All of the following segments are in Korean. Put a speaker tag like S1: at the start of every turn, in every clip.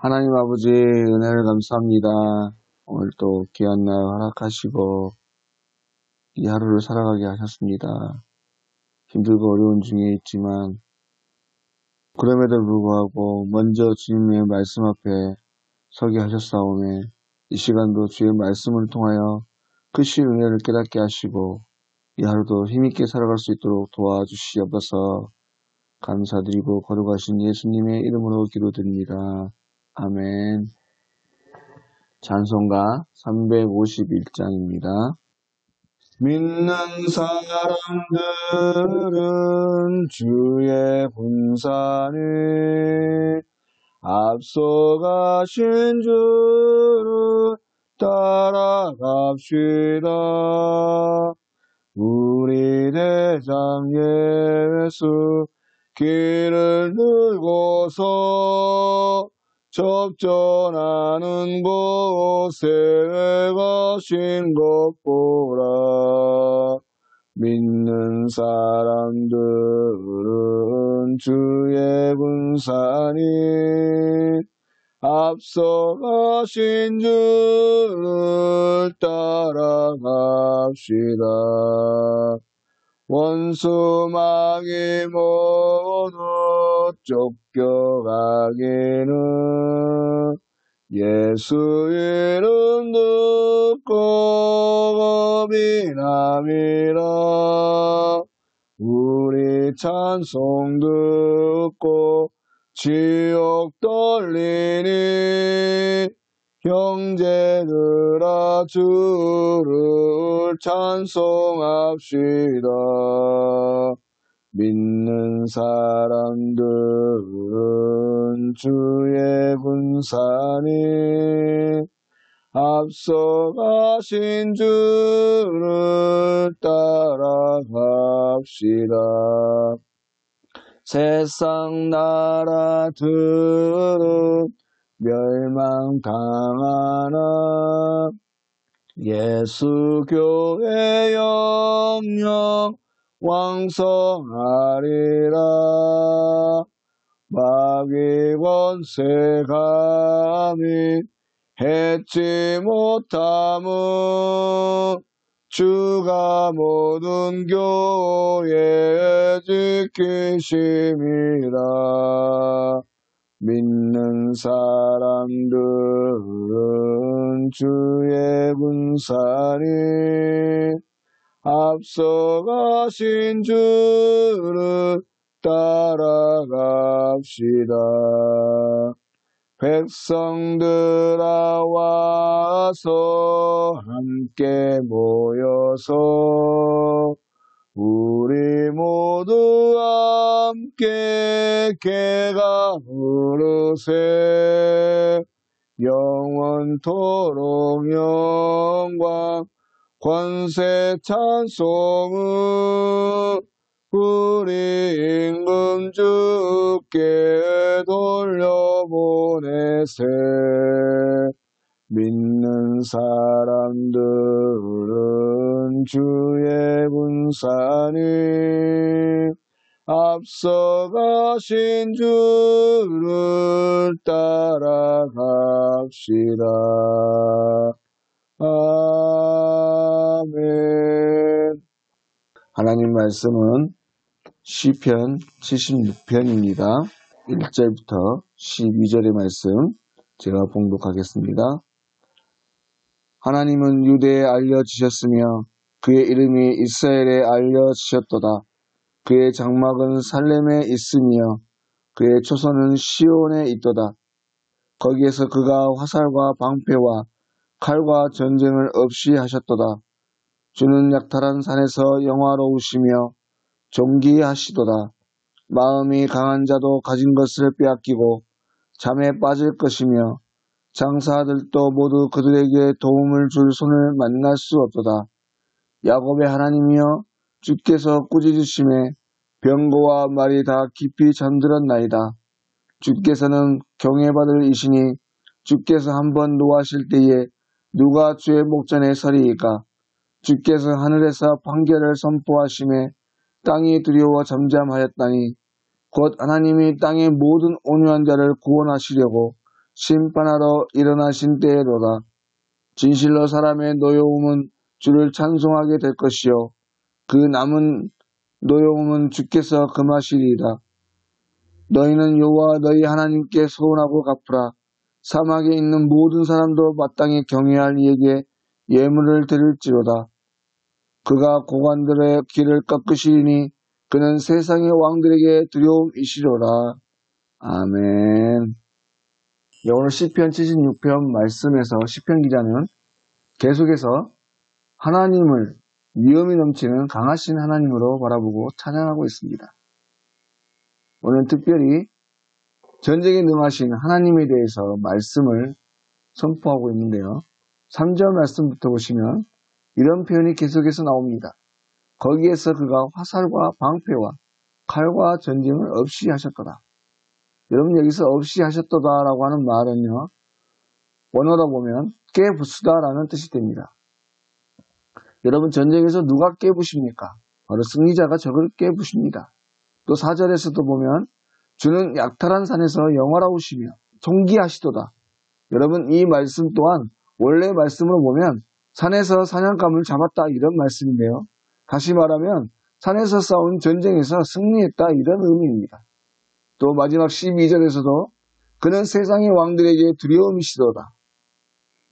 S1: 하나님 아버지 은혜를 감사합니다. 오늘 또 귀한 날 허락하시고 이 하루를 살아가게 하셨습니다. 힘들고 어려운 중에 있지만 그럼에도 불구하고 먼저 주님의 말씀 앞에 서게 하셨사오매 이 시간도 주의 말씀을 통하여 크신 은혜를 깨닫게 하시고 이 하루도 힘있게 살아갈 수 있도록 도와주시옵소서. 감사드리고 거룩하신 예수님의 이름으로 기도드립니다. 아멘. 찬송가 351장입니다. 믿는 사람들은 주의 군사를 앞서가신 주를 따라갑시다. 우리 대장 예수 길을 들고서 접전하는 곳에 가신 것 보라. 믿는 사람들은 주의 군사니 앞서가신 주를 따라갑시다. 원수마귀 모두 쫓겨가기는 예수 이름 듣고 겁이 남이라. 우리 찬송 듣고 지옥 떨리니 형제들아 주를 찬송합시다. 믿는 사람들은 주의 군사니 앞서가신 주를 따라갑시다. 세상 나라들은 멸망당하나 예수 교회 영영 왕성하리라. 마귀 권세 감히 해치 못함은 주가 모든 교회 지키심이라. 믿는 사람들은 주의 군사니 앞서가신 주를 따라갑시다. 백성들아 와서 함께 모여서 우리 모두 함께 개가 부르세. 영원토록 영광 권세 찬송은 우리 임금 주께 돌려보내세. 믿는 사람들은 주의 군사니 앞서가신 주를 따라갑시다. 아멘. 하나님 말씀은 시편 76편입니다. 1절부터 12절의 말씀 제가 봉독하겠습니다. 하나님은 유대에 알려지셨으며 그의 이름이 이스라엘에 알려지셨도다. 그의 장막은 살렘에 있으며 그의 초소는 시온에 있도다. 거기에서 그가 화살과 방패와 칼과 전쟁을 없이 하셨도다. 주는 약탈한 산에서 영화로우시며 존귀하시도다. 마음이 강한 자도 가진 것을 빼앗기고 잠에 빠질 것이며 장사들도 모두 그들에게 도움을 줄 손을 만날 수 없도다. 야곱의 하나님이여 주께서 꾸짖으심에 병거와 말이 다 깊이 잠들었나이다. 주께서는 경외받을 이시니 주께서 한번 노하실 때에 누가 주의 목전에 서리이까. 주께서 하늘에서 판결을 선포하심에 땅이 두려워 잠잠하였다니 곧 하나님이 땅의 모든 온유한 자를 구원하시려고 심판하러 일어나신 때로다. 진실로 사람의 노여움은 주를 찬송하게 될 것이요 그 남은 노여움은 주께서 금하시리이다. 너희는 여호와 너희 하나님께 소원하고 갚으라. 사막에 있는 모든 사람도 마땅히 경외할 이에게 예물을 드릴지로다. 그가 고관들의 길을 꺾으시리니 그는 세상의 왕들에게 두려움이시로라. 아멘. 오늘 시편 76편 말씀에서 시편 기자는 계속해서 하나님을 위엄이 넘치는 강하신 하나님으로 바라보고 찬양하고 있습니다. 오늘 특별히 전쟁에 능하신 하나님에 대해서 말씀을 선포하고 있는데요. 3절 말씀부터 보시면 이런 표현이 계속해서 나옵니다. 거기에서 그가 화살과 방패와 칼과 전쟁을 없이 하셨도다. 여러분 여기서 없이 하셨도다라고 하는 말은요. 원어로 보면 깨부수다라는 뜻이 됩니다. 여러분 전쟁에서 누가 깨부십니까? 바로 승리자가 적을 깨부십니다. 또 4절에서도 보면 주는 약탈한 산에서 영화로우시며 통기하시도다. 여러분 이 말씀 또한 원래 말씀으로 보면 산에서 사냥감을 잡았다 이런 말씀인데요. 다시 말하면 산에서 싸운 전쟁에서 승리했다 이런 의미입니다. 또 마지막 12절에서도 그는 세상의 왕들에게 두려움이시도다.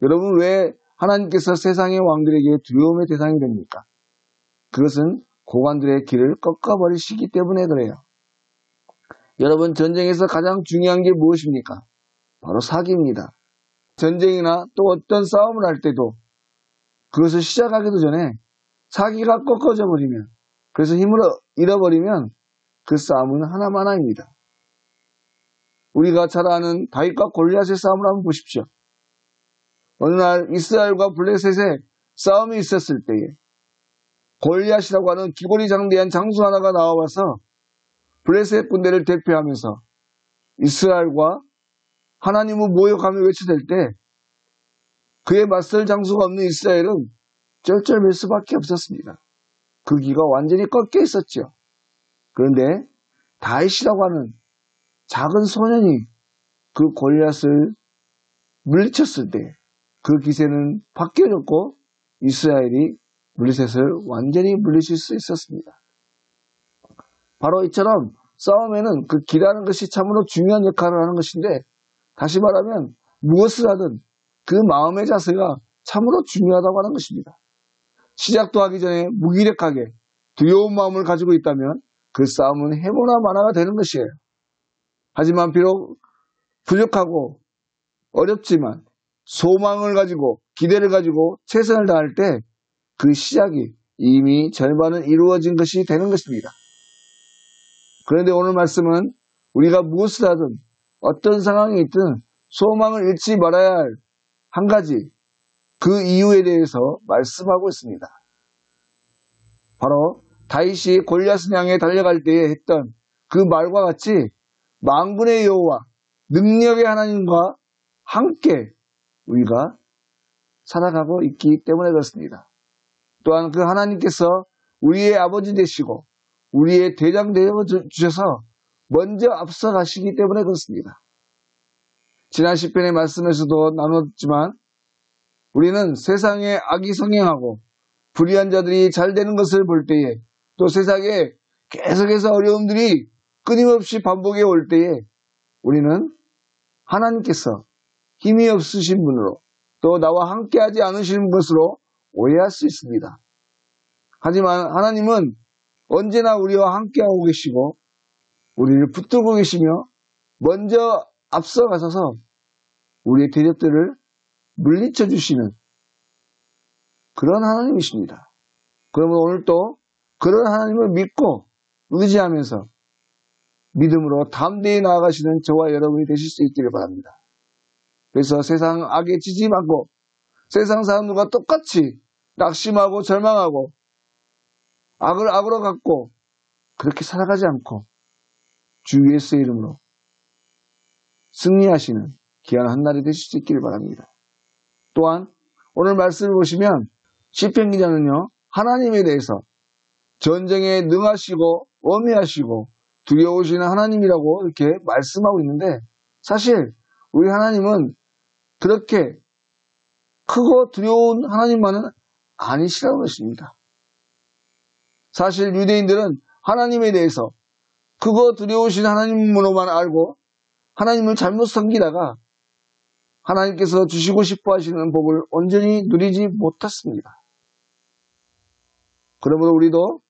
S1: 여러분 왜 하나님께서 세상의 왕들에게 두려움의 대상이 됩니까? 그것은 고관들의 길을 꺾어버리시기 때문에 그래요. 여러분 전쟁에서 가장 중요한 게 무엇입니까? 바로 사기입니다. 전쟁이나 또 어떤 싸움을 할 때도 그것을 시작하기도 전에 사기가 꺾어져 버리면 그래서 힘을 잃어버리면 그 싸움은 하나만합니다. 우리가 잘 아는 다윗과 골리앗의 싸움을 한번 보십시오. 어느 날 이스라엘과 블레셋의 싸움이 있었을 때에 골리앗이라고 하는 기골이 장대한 장수 하나가 나와서 블레셋 군대를 대표하면서 이스라엘과 하나님을 모욕하며 외쳐댈 때 그에 맞설 장수가 없는 이스라엘은 쩔쩔맬 수밖에 없었습니다. 그 기가 완전히 꺾여 있었죠. 그런데 다윗이라고 하는 작은 소년이 그 골리앗을 물리쳤을 때 그 기세는 바뀌어졌고 이스라엘이 블레셋을 완전히 물리칠 수 있었습니다. 바로 이처럼 싸움에는 그 기라는 것이 참으로 중요한 역할을 하는 것인데 다시 말하면 무엇을 하든 그 마음의 자세가 참으로 중요하다고 하는 것입니다. 시작도 하기 전에 무기력하게 두려운 마음을 가지고 있다면 그 싸움은 해보나 마나가 되는 것이에요. 하지만 비록 부족하고 어렵지만 소망을 가지고 기대를 가지고 최선을 다할 때 그 시작이 이미 절반은 이루어진 것이 되는 것입니다. 그런데 오늘 말씀은 우리가 무엇을 하든 어떤 상황이 있든 소망을 잃지 말아야 할 한 가지 그 이유에 대해서 말씀하고 있습니다. 바로 다윗이 골리앗을 향해 달려갈 때에 했던 그 말과 같이 만군의 여호와 능력의 하나님과 함께 우리가 살아가고 있기 때문에 그렇습니다. 또한 그 하나님께서 우리의 아버지 되시고 우리의 대장 되어 주셔서 먼저 앞서 가시기 때문에 그렇습니다. 지난 시편의 말씀에서도 나눴지만 우리는 세상에 악이 성행하고 불의한 자들이 잘 되는 것을 볼 때에 또 세상에 계속해서 어려움들이 끊임없이 반복해 올 때에 우리는 하나님께서 힘이 없으신 분으로 또 나와 함께하지 않으시는 것으로 오해할 수 있습니다. 하지만 하나님은 언제나 우리와 함께하고 계시고 우리를 붙들고 계시며 먼저 앞서가셔서 우리의 대적들을 물리쳐 주시는 그런 하나님이십니다. 그러면 오늘도 그런 하나님을 믿고 의지하면서 믿음으로 담대히 나아가시는 저와 여러분이 되실 수 있기를 바랍니다. 그래서 세상 악에 지지 말고 세상 사람들과 똑같이 낙심하고 절망하고 악을 악으로 갖고 그렇게 살아가지 않고 주 예수의 이름으로 승리하시는 귀한 한 날이 되실 수 있기를 바랍니다. 또한 오늘 말씀을 보시면 시편 기자는요 하나님에 대해서 전쟁에 능하시고 엄히하시고 두려우시는 하나님이라고 이렇게 말씀하고 있는데 사실 우리 하나님은 그렇게 크고 두려운 하나님만은 아니시라는 것입니다. 사실 유대인들은 하나님에 대해서 크고 두려우신 하나님으로만 알고 하나님을 잘못 섬기다가 하나님께서 주시고 싶어 하시는 복을 온전히 누리지 못했습니다. 그러므로 우리도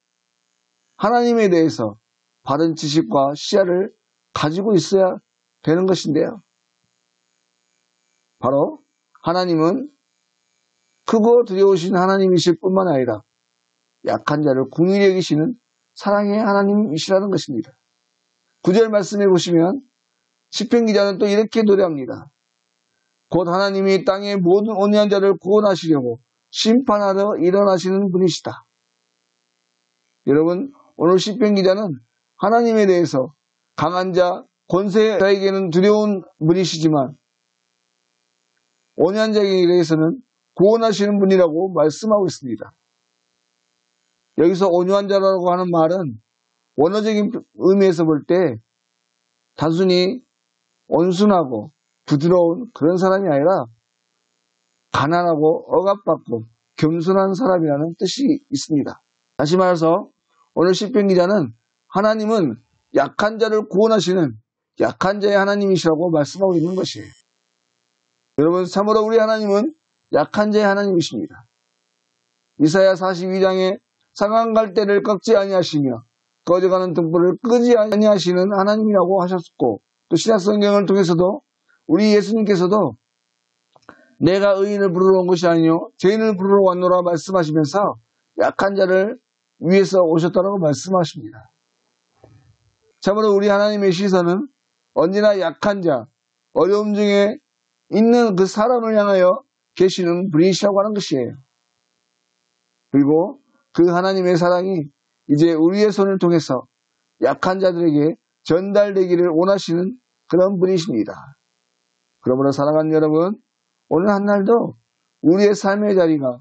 S1: 하나님에 대해서 바른 지식과 시야를 가지고 있어야 되는 것인데요. 바로 하나님은 크고 두려우신 하나님이실 뿐만 아니라 약한 자를 긍휼히 여기시는 사랑의 하나님이시라는 것입니다. 9절 말씀해 보시면 시편 기자는 또 이렇게 노래합니다. 곧 하나님이 땅의 모든 온유한 자를 구원하시려고 심판하러 일어나시는 분이시다. 여러분, 오늘 시편 기자는 하나님에 대해서 강한 자, 권세자에게는 두려운 분이시지만 온유한 자에게 대해서는 구원하시는 분이라고 말씀하고 있습니다. 여기서 온유한 자라고 하는 말은 원어적인 의미에서 볼 때 단순히 온순하고 부드러운 그런 사람이 아니라 가난하고 억압받고 겸손한 사람이라는 뜻이 있습니다. 다시 말해서 오늘 시편 기자는 하나님은 약한 자를 구원하시는 약한 자의 하나님이시라고 말씀하고 있는 것이에요. 여러분, 참으로 우리 하나님은 약한 자의 하나님이십니다. 이사야 42장에 상한 갈대를 꺾지 아니하시며 꺼져가는 등불을 끄지 아니하시는 하나님이라고 하셨고, 또 신약 성경을 통해서도 우리 예수님께서도 내가 의인을 부르러 온 것이 아니요 죄인을 부르러 왔노라 말씀하시면서 약한 자를 위해서 오셨다고 말씀하십니다. 참으로 우리 하나님의 시선은 언제나 약한 자, 어려움 중에 있는 그 사람을 향하여 계시는 분이시라고 하는 것이에요. 그리고 그 하나님의 사랑이 이제 우리의 손을 통해서 약한 자들에게 전달되기를 원하시는 그런 분이십니다. 그러므로 사랑하는 여러분, 오늘 한 날도 우리의 삶의 자리가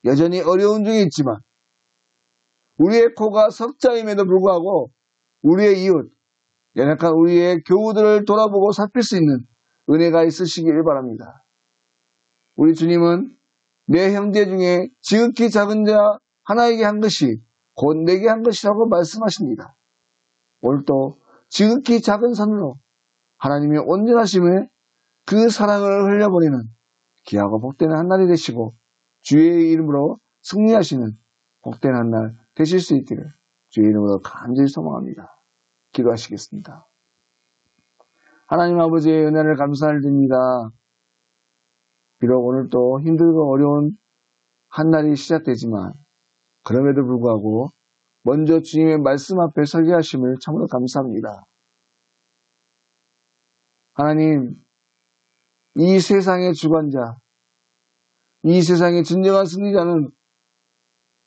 S1: 여전히 어려운 중에 있지만 우리의 코가 석자임에도 불구하고 우리의 이웃, 연약한 우리의 교우들을 돌아보고 살필 수 있는 은혜가 있으시길 바랍니다. 우리 주님은 내 형제 중에 지극히 작은 자 하나에게 한 것이 곧 내게 한 것이라고 말씀하십니다. 오늘도 지극히 작은 선으로 하나님의 온전하심에 그 사랑을 흘려버리는 귀하고 복된 한 날이 되시고 주의 이름으로 승리하시는 복된 한 날 되실 수 있기를 주의 이름으로 간절히 소망합니다. 기도하시겠습니다. 하나님 아버지의 은혜를 감사드립니다. 비록 오늘도 힘들고 어려운 한 날이 시작되지만 그럼에도 불구하고 먼저 주님의 말씀 앞에 서게 하심을 참으로 감사합니다. 하나님, 이 세상의 주관자, 이 세상의 진정한 승리자는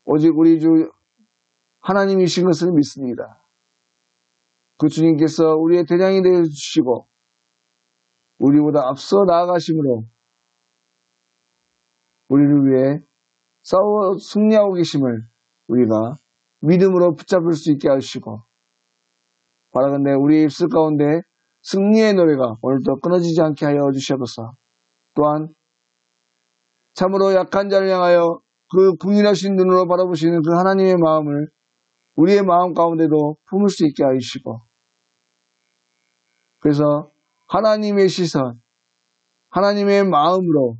S1: 오직 우리 주 하나님이신 것을 믿습니다. 그 주님께서 우리의 대장이 되어주시고 우리보다 앞서 나아가심으로 우리를 위해 싸워 승리하고 계심을 우리가 믿음으로 붙잡을 수 있게 하시고, 바라건대 우리의 입술 가운데 승리의 노래가 오늘도 끊어지지 않게 하여 주시옵소서. 또한 참으로 약한 자를 향하여 그 긍휼하신 눈으로 바라보시는 그 하나님의 마음을 우리의 마음 가운데도 품을 수 있게 하시고, 그래서 하나님의 시선, 하나님의 마음으로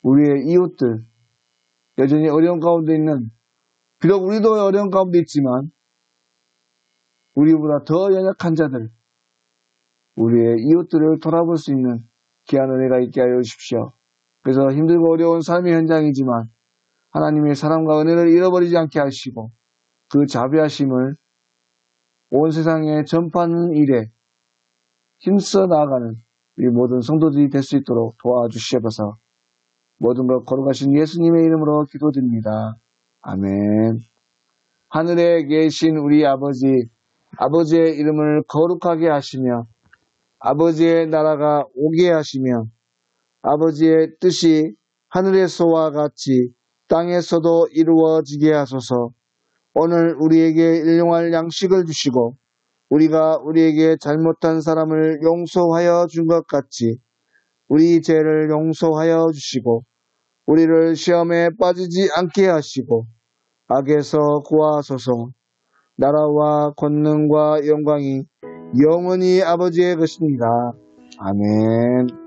S1: 우리의 이웃들, 여전히 어려운 가운데 있는, 비록 우리도 어려운 가운데 있지만 우리보다 더 연약한 자들, 우리의 이웃들을 돌아볼 수 있는 귀한 은혜가 있게 하여 주십시오. 그래서 힘들고 어려운 삶의 현장이지만 하나님의 사랑과 은혜를 잃어버리지 않게 하시고 그 자비하심을 온 세상에 전파하는 일에 힘써 나아가는 우리 모든 성도들이 될 수 있도록 도와주시옵소서. 모든 것 거룩하신 예수님의 이름으로 기도드립니다. 아멘. 하늘에 계신 우리 아버지, 아버지의 이름을 거룩하게 하시며 아버지의 나라가 오게 하시며 아버지의 뜻이 하늘에서와 같이 땅에서도 이루어지게 하소서. 오늘 우리에게 일용할 양식을 주시고 우리가 우리에게 잘못한 사람을 용서하여 준 것 같이 우리 죄를 용서하여 주시고 우리를 시험에 빠지지 않게 하시고 악에서 구하소서. 나라와 권능과 영광이 영원히 아버지의 것입니다. 아멘.